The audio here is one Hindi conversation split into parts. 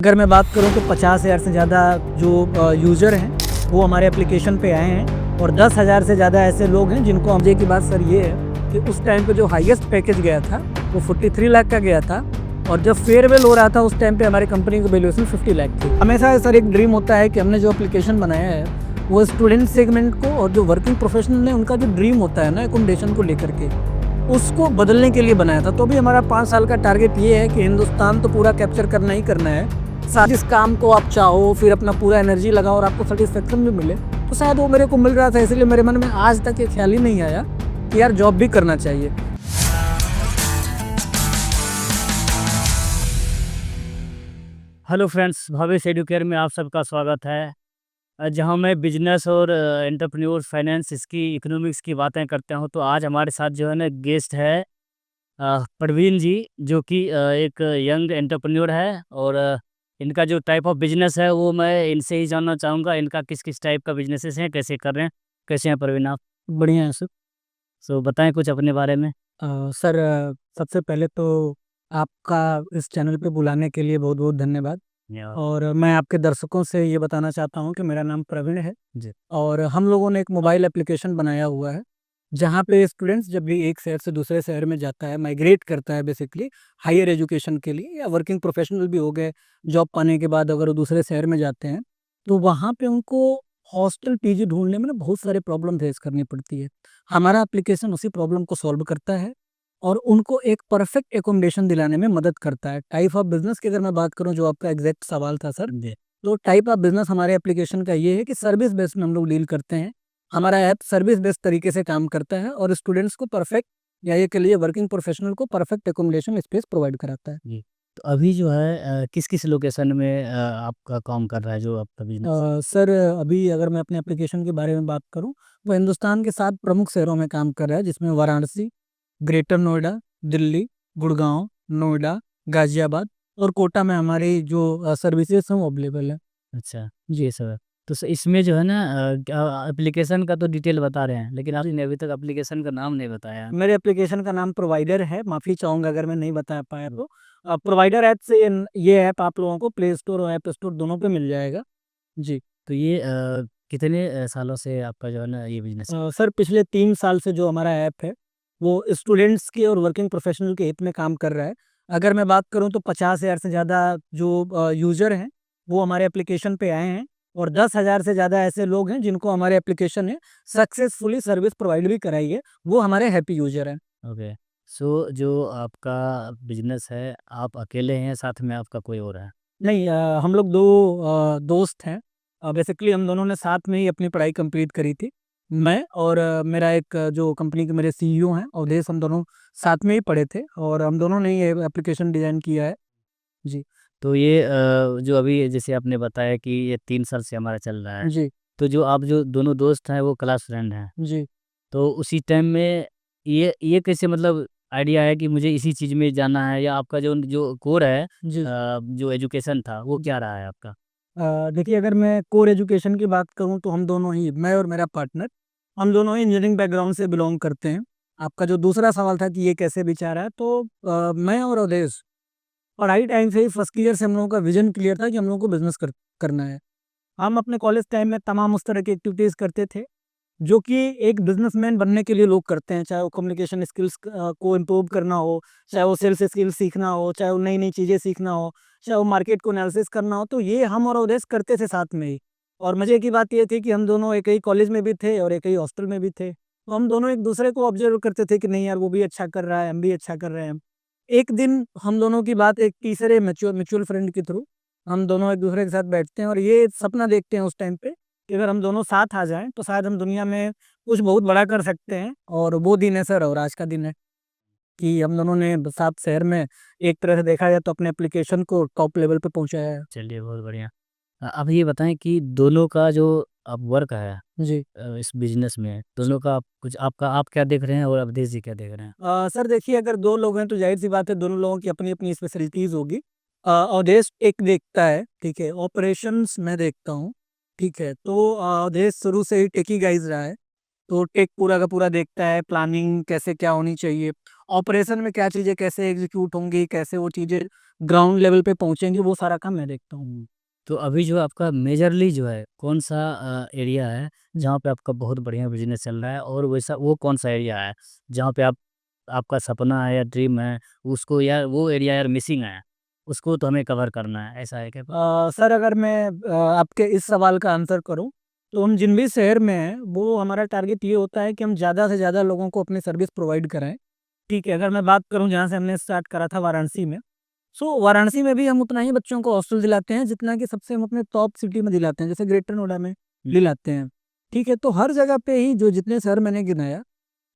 अगर मैं बात करूं तो 50,000 से ज़्यादा जो यूज़र हैं वो हमारे एप्लीकेशन पे आए हैं और 10,000 से ज़्यादा ऐसे लोग हैं जिनको मजे की बात सर ये है कि उस टाइम पे जो हाईएस्ट पैकेज गया था वो 43 लाख का गया था और जब फेयरवेल हो रहा था उस टाइम पे हमारी कंपनी की वैल्यूएशन 50 लाख थी। हमेशा सर एक ड्रीम होता है कि हमने जो एप्लीकेशन बनाया है वो स्टूडेंट सेगमेंट को और जो वर्किंग प्रोफेशनल है उनका जो ड्रीम होता है ना एकोमोडेशन को लेकर के उसको बदलने के लिए बनाया था। तो भी हमारा 5 साल का टारगेट ये है कि हिंदुस्तान तो पूरा कैप्चर करना ही करना है। साथ इस काम को आप चाहो फिर अपना पूरा एनर्जी लगाओ और आपको सेटिस्फेक्शन भी मिले, तो शायद वो मेरे को मिल रहा था। इसलिए मेरे मन में आज तक ये ख्याल ही नहीं आया कि यार जॉब भी करना चाहिए। हेलो फ्रेंड्स, भविष्य एडुकेयर में आप सबका स्वागत है। जहां मैं बिजनेस और एंटरप्रेन्योर फाइनेंस इसकी इकोनॉमिक्स की बातें करते हूं, तो आज हमारे साथ जो है ना गेस्ट है प्रवीण जी, जो कि एक यंग एंटरप्रेन्योर है। और इनका जो टाइप ऑफ बिजनेस है वो मैं इनसे ही जानना चाहूँगा। इनका किस किस टाइप का बिजनेसेस हैं, कैसे कर रहे हैं, कैसे हैं प्रवीण आप? बढ़िया है सर। सो बताएं कुछ अपने बारे में। सर, सबसे पहले तो आपका इस चैनल पे बुलाने के लिए बहुत बहुत धन्यवाद। या और मैं आपके दर्शकों से ये बताना चाहता हूँ कि मेरा नाम प्रवीण है जी। और हम लोगों ने एक मोबाइल एप्लीकेशन बनाया हुआ है जहाँ पे स्टूडेंट्स जब भी एक शहर से दूसरे शहर में जाता है, माइग्रेट करता है बेसिकली हायर एजुकेशन के लिए, या वर्किंग प्रोफेशनल भी हो गए, जॉब पाने के बाद अगर वो दूसरे शहर में जाते हैं तो वहाँ पे उनको हॉस्टल पीजी ढूंढने में ना बहुत सारे प्रॉब्लम फेस करनी पड़ती है। हमारा एप्लीकेशन उसी प्रॉब्लम को सॉल्व करता है और उनको एक परफेक्ट एकोमोडेशन दिलाने में मदद करता है। टाइप ऑफ बिजनेस की अगर मैं बात करूं, जो आपका एग्जैक्ट सवाल था सर, जी। तो टाइप ऑफ बिजनेस हमारे एप्लीकेशन का ये है कि सर्विस बेस्ड में हम लोग डील करते हैं। हमारा ऐप सर्विस बेस्ड तरीके से काम करता है और स्टूडेंट्स को परफेक्ट, या ये के लिए वर्किंग प्रोफेशनल को परफेक्ट एकोमोडेशन स्पेस प्रोवाइड कराता है। जी। तो अभी जो है किस किस लोकेशन में आपका काम कर रहा है, जो आपका बिजनेस? सर, अभी अगर मैं अपने एप्लीकेशन के बारे में बात करूं, वो हिंदुस्तान के 7 प्रमुख शहरों में काम कर रहा है, जिसमें वाराणसी, ग्रेटर नोएडा, दिल्ली, गुड़गांव, नोएडा, गाजियाबाद और कोटा में हमारी जो सर्विसेज हैं वो अवेलेबल है। अच्छा, जी। ये सब है। तो इसमें जो है ना एप्लीकेशन का तो डिटेल बता रहे हैं, लेकिन आपने अभी तक एप्लीकेशन का नाम नहीं बताया। मेरे एप्लीकेशन का नाम प्रोवाइडर है, माफ़ी चाहूँगा अगर मैं नहीं बता पाया तो। प्रोवाइडर ऐप से ये ऐप आप लोगों को प्ले स्टोर और ऐप स्टोर दोनों पे मिल जाएगा। जी। तो ये कितने सालों से आपका जो है ना ये बिज़नेस? सर, पिछले 3 साल से जो हमारा ऐप है, वो स्टूडेंट्स के और वर्किंग प्रोफेशनल के हित में काम कर रहा है। अगर मैं बात करूँ तो 50,000 से ज़्यादा जो यूज़र हैं, वो हमारे एप्लीकेशन पे आए हैं और 10,000 से ज़्यादा ऐसे लोग हैं जिनको हमारे एप्लीकेशन ने सक्सेसफुली सर्विस प्रोवाइड भी कराई है, वो हमारे हैप्पी यूज़र हैं। ओके। सो जो आपका बिज़नेस है, आप अकेले हैं, साथ में आपका कोई और है? नहीं, हम लोग 2 दोस्त हैं। बेसिकली हम दोनों ने साथ में ही अपनी पढ़ाई कंप्लीट करी थी। मैं और मेरा एक जो कंपनी के मेरे सीईओ हैं अवधेश, हम दोनों साथ में ही पढ़े थे और हम दोनों ने ये एप्लीकेशन डिज़ाइन किया है। जी। तो ये जो अभी जैसे आपने बताया कि ये 3 साल से हमारा चल रहा है, जी। तो जो आप जो दोनों दोस्त हैं वो क्लास फ्रेंड हैं। जी। तो उसी टाइम में ये कैसे मतलब आइडिया है कि मुझे इसी चीज़ में जाना है, या आपका जो जो कोर है जी। जो एजुकेशन था वो जी। क्या रहा है आपका? देखिए, अगर मैं कोर एजुकेशन की बात करूँ तो हम दोनों ही, मैं और मेरा पार्टनर, हम दोनों ही इंजीनियरिंग बैकग्राउंड से बिलॉन्ग करते हैं। आपका जो दूसरा सवाल था कि ये कैसे विचार है, तो मैं और अवधेश पढ़ाई टाइम से ही फर्स्ट ईयर से हम लोगों का विजन क्लियर था कि हम लोगों को बिज़नेस करना है। हम अपने कॉलेज टाइम में तमाम उस तरह की एक्टिविटीज़ करते थे, जो कि एक बिज़नेसमैन बनने के लिए लोग करते हैं। चाहे वो कम्युनिकेशन स्किल्स को इम्प्रूव करना हो, चाहे वो सेल्स स्किल्स सीखना हो, चाहे वो नई-नई चीज़ें सीखना हो, चाहे वो मार्केट को एनालिसिस करना हो, तो ये हम और अवधेश करते थे साथ में ही। और मज़े की बात ये थी कि हम दोनों एक ही कॉलेज में भी थे और एक ही हॉस्टल में भी थे। तो हम दोनों एक-दूसरे को ऑब्ज़र्व करते थे कि नहीं यार, वो भी अच्छा कर रहा है, हम भी अच्छा कर रहे हैं। एक दिन हम दोनों की बात एक तीसरे म्यूचुअल फ्रेंड के थ्रू, हम दोनों एक-दूसरे के साथ बैठते हैं और ये सपना देखते हैं उस टाइम पे कि अगर हम दोनों साथ आ जाएँ, तो शायद हम दुनिया में कुछ बहुत बड़ा कर सकते हैं। और वो दिन है सर, और आज का दिन है कि हम दोनों ने सात शहर में एक तरह से देखा जाए तो अपने एप्लीकेशन को टॉप लेवल पे पहुँचाया है। चलिए, बहुत बढ़िया। अब ये बताएँ कि दोनों का जो अब वर्क है जी। इस बिज़नेस में, दोनों का आप कुछ आपका आप क्या देख रहे हैं और अवधेश जी क्या देख रहे हैं? सर देखिए, अगर 2 लोग हैं तो ज़ाहिर-सी बात है दोनों लोगों की अपनी-अपनी स्पेशलिटीज़ होगी। अवधेश टेक देखता है, ठीक है? ऑपरेशंस मैं देखता हूँ, ठीक है? तो अवधेश शुरू से ही टेकी गाइज़ रहा है, तो टेक पूरा का पूरा देखता है, प्लानिंग कैसे क्या होनी चाहिए। ऑपरेशन में क्या चीज़ें कैसे एग्जीक्यूट होंगी, कैसे वो चीज़ें ग्राउंड लेवल पे पहुँचेंगी, वो सारा काम मैं देखता हूँ। तो अभी जो आपका मेजरली जो है कौन-सा एरिया है जहाँ पे आपका बहुत बढ़िया बिज़नेस चल रहा है और वैसा वो कौन-सा एरिया है जहाँ पे आपका सपना है या ड्रीम है उसको यार वो एरिया यार मिसिंग है, उसको तो हमें कवर करना है, ऐसा है क्या कुछ? सर अगर मैं आपके इस सवाल का आंसर करूँ, तो हम जिन भी शहर में हैं, वो हमारा टारगेट ये होता है कि हम ज़्यादा से ज़्यादा लोगों को अपनी सर्विस प्रोवाइड कराएँ। ठीक है, अगर मैं बात करूँ जहाँ से हमने स्टार्ट करा था वाराणसी में, सो वाराणसी में भी हम उतना ही बच्चों को हॉस्टल दिलाते हैं जितना कि सबसे हम अपने टॉप सिटी में दिलाते हैं, जैसे ग्रेटर नोएडा में दिलाते हैं। ठीक है, तो हर जगह पे ही जो जितने शहर मैंने गिनाया,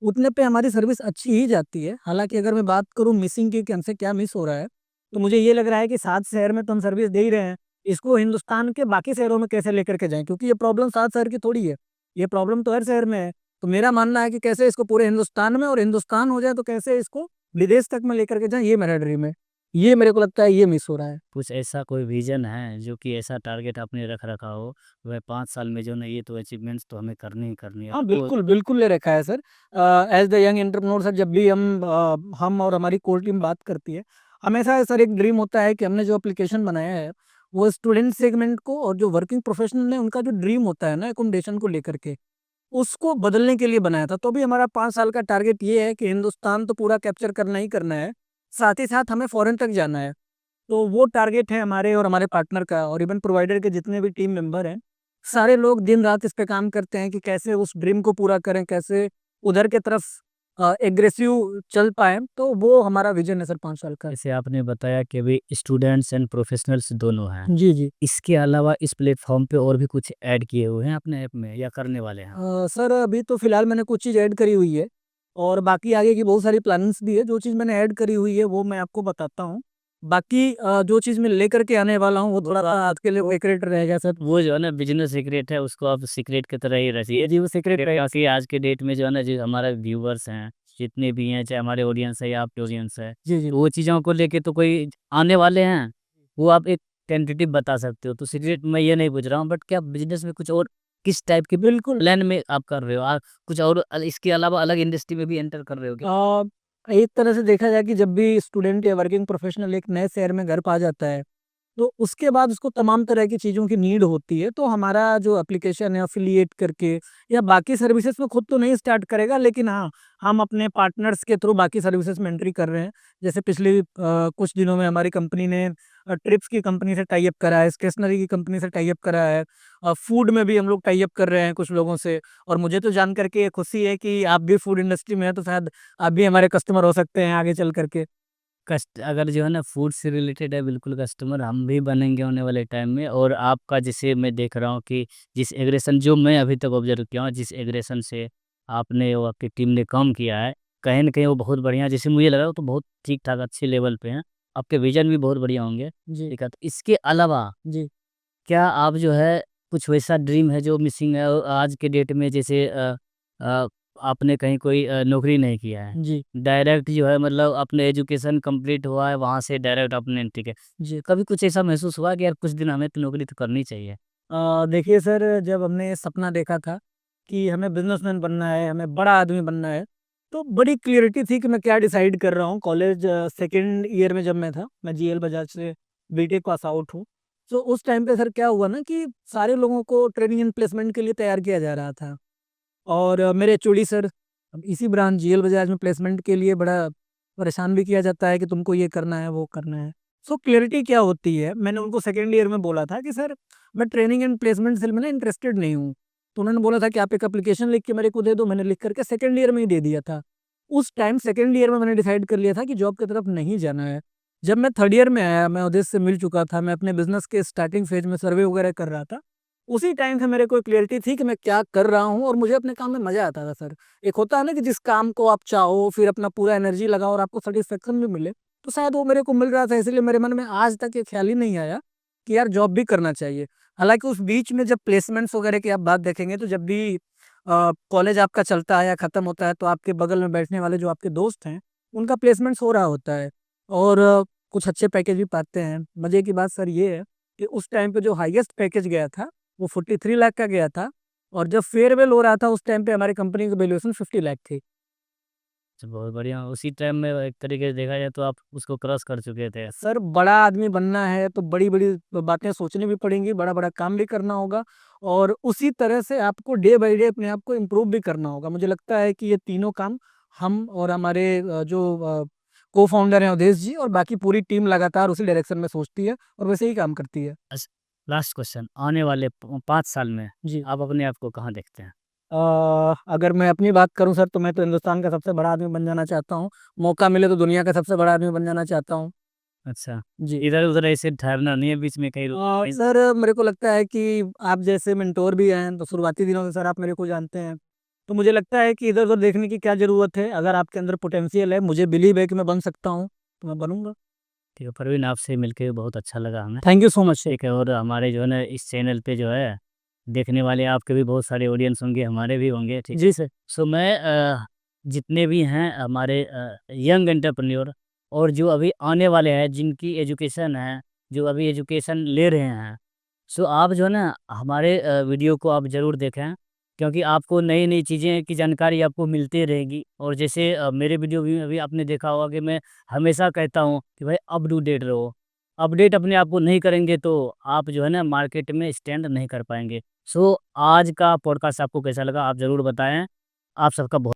उतने पे हमारी सर्विस अच्छी ही जाती है। हालाँकि अगर मैं बात करूँ मिसिंग की कि हमसे क्या मिस हो रहा है, तो मुझे ये लग रहा है कि 7 शहर में तो हम सर्विस दे ही रहे हैं। इसको हिंदुस्तान के बाकी शहरों में कैसे लेकर के जाएँ? क्योंकि ये प्रॉब्लम 7 शहर की थोड़ी है, ये प्रॉब्लम तो हर शहर में है। तो मेरा मानना है कि कैसे इसको पूरे हिंदुस्तान में और हिंदुस्तान हो जाए तो कैसे इसको विदेश तक में लेकर के जाएँ, ये मेरा ड्रीम है। ये मेरे को लगता है ये मिस हो रहा है। कुछ ऐसा कोई विज़न है जो कि ऐसा टारगेट आपने रख रखा हो, वह 5 साल में जो है ना ये तो अचीवमेंट्स तो हमें करनी ही करनी है। हाँ, वो बिल्कुल, बिल्कुल ले रखा है sir. As the young entrepreneur sir, जब भी हम और हमारी कोर टीम बात करती है, हमेशा सर एक ड्रीम होता है कि हमने जो एप्लीकेशन बनाया है, वो स्टूडेंट सेगमेंट को और जो वर्किंग प्रोफेशनल है, उनका जो ड्रीम होता है ना अकोमोडेशन को लेकर के, उसको बदलने के लिए बनाया था। तो भी हमारा 5 साल का टारगेट ये है कि हिंदुस्तान तो पूरा कैप्चर करना ही करना है, साथ ही साथ हमें फ़ॉरेन तक जाना है। तो वो टारगेट है हमारे और हमारे पार्टनर का, और इवन प्रोवाइडर के जितने भी टीम मेंबर हैं, सारे लोग दिन-रात इस पे काम करते हैं कि कैसे उस ड्रीम को पूरा करें, कैसे उधर के तरफ एग्रेसिव चल पाएँ। तो वो हमारा विज़न है सर 5 साल का। जैसे आपने बताया कि अभी स्टूडेंट्स एंड प्रोफेशनल्स दोनों हैं। जी, जी। इसके अलावा इस प्लेटफ़ॉर्म पे और भी कुछ ऐड किए हुए हैं अपने ऐप में या करने वाले हैं? सर अभी तो फ़िलहाल मैंने कुछ चीज़ ऐड करी हुई है, और बाकी आगे की बहुत सारी प्लानिंग्स भी है। जो चीज़ मैंने ऐड करी हुई है वो मैं आपको बताता हूँ। बाकी जो चीज़ मैं लेकर के आने वाला हूँ वो थोड़ा-सा आपके लिए सीक्रेट रहेगा सर। वो जो है ना बिज़नेस सीक्रेट है उसको आप सीक्रेट की तरह ही रखिए। जी, वो सीक्रेट रहेगा। क्योंकि आज के डेट में जो है ना जो हमारा व्यूअर्स हैं, जितने भी हैं चाहे हमारे ऑडियंस है या आपके ऑडियंस है, जी, जी। तो वो चीज़ों को लेके तो कोई आने वाले हैं, वो आप एक टेंटेटिव बता सकते हो। तो सीक्रेट मैं ये नहीं पूछ रहा हूँ बट क्या बिज़नेस में कुछ और किस टाइप के बिल्कुल। प्लान में आप कर रहे हो? कुछ और इसके अलावा अलग इंडस्ट्री में भी एंटर कर रहे हो क्या? एक तरह से देखा जाए कि जब भी स्टूडेंट या वर्किंग प्रोफेशनल एक नए शहर में घर पा जाता है, तो उसके बाद उसको तमाम तरह की चीज़ों की नीड होती है। तो हमारा जो एप्लीकेशन है एफ़िलिएट करके या बाकी सर्विसेज़ में खुद तो नहीं स्टार्ट करेगा, लेकिन हाँ, हम अपने पार्टनर्स के थ्रू बाकी सर्विसेज़ में एंट्री कर रहे हैं। जैसे पिछले कुछ दिनों में हमारी कंपनी ने ट्रिप्स की कंपनी से टाई अप करा है, स्टेशनरी की कंपनी से टाई अप करा है। फूड में भी हम लोग टाई अप कर रहे हैं कुछ लोगों से, और मुझे तो जान कर के खुशी है कि आप भी फूड इंडस्ट्री में हैं, तो शायद आप भी हमारे कस्टमर हो सकते हैं आगे चल कर के। कस्ट अगर जो है ना फूड से रिलेटेड है बिल्कुल कस्टमर हम भी बनेंगे आने वाले टाइम में और आपका जैसे मैं देख रहा हूँ कि जिस एग्रेशन जो मैं अभी तक ऑब्जर्व किया हूँ जिस एग्रेशन से आपने और आपकी टीम ने काम किया है कहीं ना कहीं वो बहुत बढ़िया जैसे मुझे लगा वो तो बहुत ठीक ठाक अच्छे लेवल पे हैं आपके विजन भी बहुत बढ़िया होंगे जी, ठीक है तो इसके अलावा जी, क्या आप जो है कुछ वैसा ड्रीम है जो मिसिंग है और आज के डेट में जैसे अ, आपने कहीं कोई नौकरी नहीं किया है जी, डायरेक्ट जो है मतलब अपने एजुकेशन कंप्लीट हुआ है वहाँ से डायरेक्ट आपने ठीक है जी। कभी कुछ ऐसा महसूस हुआ कि यार कुछ दिन हमें तो नौकरी तो करनी चाहिए? देखिए सर, जब हमने ये सपना देखा था कि हमें बिज़नेसमैन बनना है, हमें बड़ा आदमी बनना है, तो बड़ी क्लैरिटी थी कि मैं क्या डिसाइड कर रहा हूँ। कॉलेज सेकंड ईयर में जब मैं था, मैं जीएल बजाज से बीटेक पास आउट हूँ। तो उस टाइम पे सर क्या हुआ ना कि सारे लोगों को ट्रेनिंग एंड प्लेसमेंट के लिए तैयार किया जा रहा था, और मेरे एचओडी सर, अब इसी ब्रांच जीएल बजाज में प्लेसमेंट के लिए बड़ा परेशान भी किया जाता है कि तुमको ये करना है, वो करना है। सो क्लैरिटी क्या होती है, मैंने उनको सेकंड ईयर में बोला था कि सर मैं ट्रेनिंग एंड प्लेसमेंट सेल में ना इंटरेस्टेड नहीं हूँ। तो उन्होंने बोला था कि आप एक एप्लीकेशन लिख के मेरे को दे दो, मैंने लिख करके सेकंड ईयर में ही दे दिया था। उस टाइम सेकंड ईयर में मैंने डिसाइड कर लिया था कि जॉब की तरफ नहीं जाना है। जब मैं थर्ड ईयर में आया, मैं उदेश से मिल चुका था, मैं अपने बिज़नेस के स्टार्टिंग फेज़ में सर्वे वगैरह कर रहा था। उसी टाइम से मेरे को एक क्लैरिटी थी कि मैं क्या कर रहा हूँ, और मुझे अपने काम में मज़ा आता था सर। एक होता है ना कि जिस काम को आप चाहो, फिर अपना पूरा एनर्जी लगाओ और आपको सैटिस्फैक्शन भी मिले, तो शायद वो मेरे को मिल रहा था, इसलिए मेरे मन में आज तक ये ख्याल ही नहीं आया कि यार जॉब भी करना चाहिए। हालाँकि उस बीच में जब प्लेसमेंट्स वगैरह की आप बात देखेंगे, तो जब भी कॉलेज आपका चलता है या ख़त्म होता है, तो आपके बगल में बैठने वाले जो आपके दोस्त हैं, उनका प्लेसमेंट्स हो रहा होता है, और कुछ अच्छे पैकेज भी पाते हैं। मज़े की बात सर ये है कि उस टाइम पे जो हाईएस्ट पैकेज गया था, वो 43 लाख का गया था, और जब फेयरवेल हो रहा था उस टाइम पे हमारी कंपनी की वैल्यूएशन 50 लाख थी। तो बहुत बढ़िया, उसी टाइम में एक तरीके से देखा जाए तो आप उसको क्रॉस कर चुके थे। सर बड़ा आदमी बनना है तो बड़ी-बड़ी बातें सोचनी भी पड़ेंगी, बड़ा-बड़ा काम भी करना होगा और उसी तरह से आपको डे बाय डे अपने आप को इम्प्रूव भी करना होगा। मुझे लगता है कि ये तीनों काम हम और हमारे को-फाउंडर हैं अवधेश जी और बाकी पूरी टीम लगातार उसी डायरेक्शन में सोचती है और वैसे ही काम करती है। लास्ट क्वेश्चन, आने वाले 5 साल में जी। आप अपने आप को कहाँ देखते हैं? अगर मैं अपनी बात करूँ सर तो मैं तो हिंदुस्तान का सबसे बड़ा आदमी बन जाना चाहता हूँ। मौका मिले तो दुनिया का सबसे बड़ा आदमी बन जाना चाहता हूँ। अच्छा, जी। इधर-उधर ऐसे ठहरना नहीं है बीच में कहीं नहीं? सर मेरे को लगता है कि आप जैसे मेंटोर भी हैं, तो शुरुआती दिनों से सर आप मेरे को जानते हैं। तो मुझे लगता है कि इधर-उधर देखने की क्या ज़रूरत है, अगर आपके अंदर पोटेंशियल है, मुझे बिलीव है कि मैं बन सकता हूँ, तो मैं बनूँगा। ठीक है, परवीन आपसे मिलके बहुत अच्छा लगा हमें। Thank you so much sir. ठीक है, और हमारे जो है ना इस चैनल पे जो है, देखने वाले आपके भी बहुत सारे ऑडियंस होंगे, हमारे भी होंगे, ठीक है। जी सर। सो मैं जितने भी हैं हमारे यंग एंटरप्रेन्योर और जो अभी आने वाले हैं, जिनकी एजुकेशन है, जो अभी एजुकेशन ले रहे हैं, सो आप जो है ना हमारे वीडियो को आप ज़रूर देखें, क्योंकि आपको नई-नई चीज़ें की जानकारी आपको मिलती रहेगी। और जैसे मेरे वीडियो भी अभी आपने देखा होगा कि मैं हमेशा कहता हूँ कि भाई अप टू डेट रहो। अपडेट अपने आप को नहीं करेंगे तो आप जो है ना मार्केट में स्टैंड नहीं कर पाएँगे। सो आज का पॉडकास्ट आपको कैसा लगा आप ज़रूर बताएँ। आप सबका बहुत